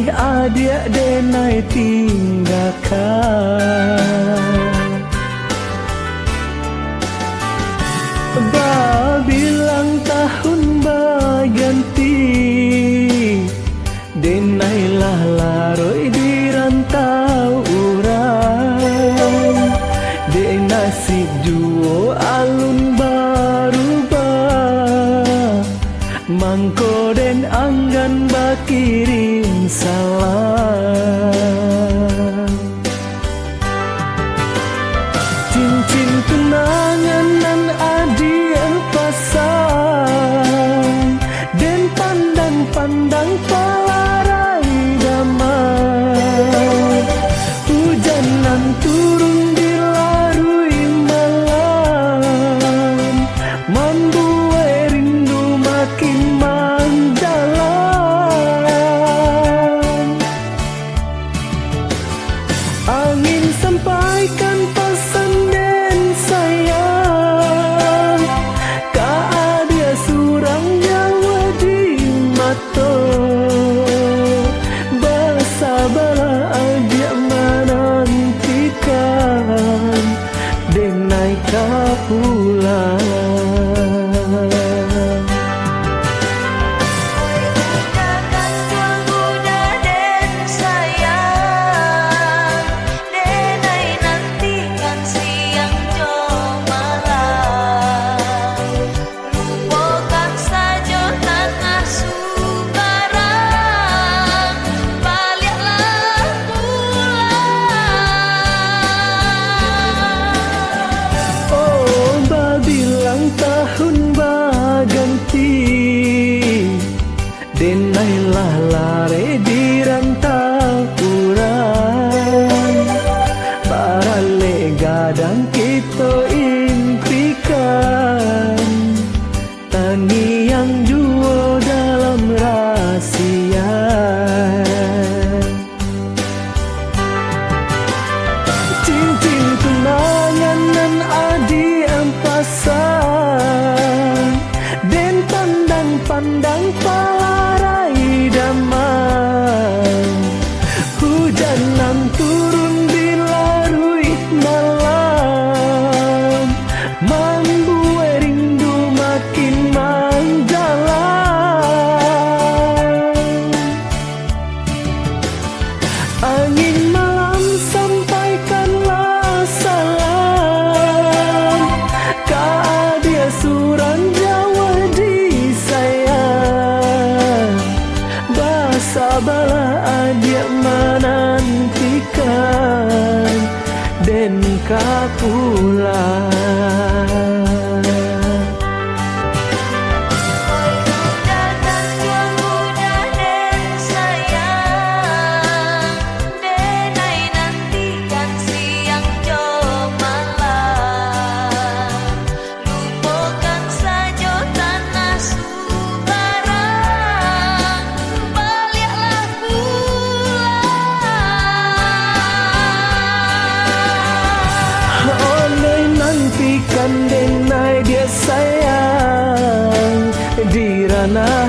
adik denai tinggalkan. Bilang tahun berganti, denailah laroi di rantau urang. Dek nasib juo alun berubah, mangko den anggan bakirim salam. Cincin tunangan nan adian pasang, den pandang-pandang palarai damai. Hujan nan turun di larui malam, membuat rindu makin mendalam. Angin sampaikan pesan den sayang, ka dia surang nyawa di mata. Bersabarlah ajak menantikan, denai kau pulang. Tahun berganti, denailah lare di rantau urang. Para legadang kita impikan, tani yang juo dalam rahsia. Cincin tunangan nan adian pasang, den pandang-pandang palarai damai. Hujan nan turun di larui malam, membuat rindu makin mendalam. Angin malam sampaikanlah salam, ka dia surang Jawa di sayang. Bersabarlah adik menantikan, den ka pulang. Nantikan denai dia sayang di ranah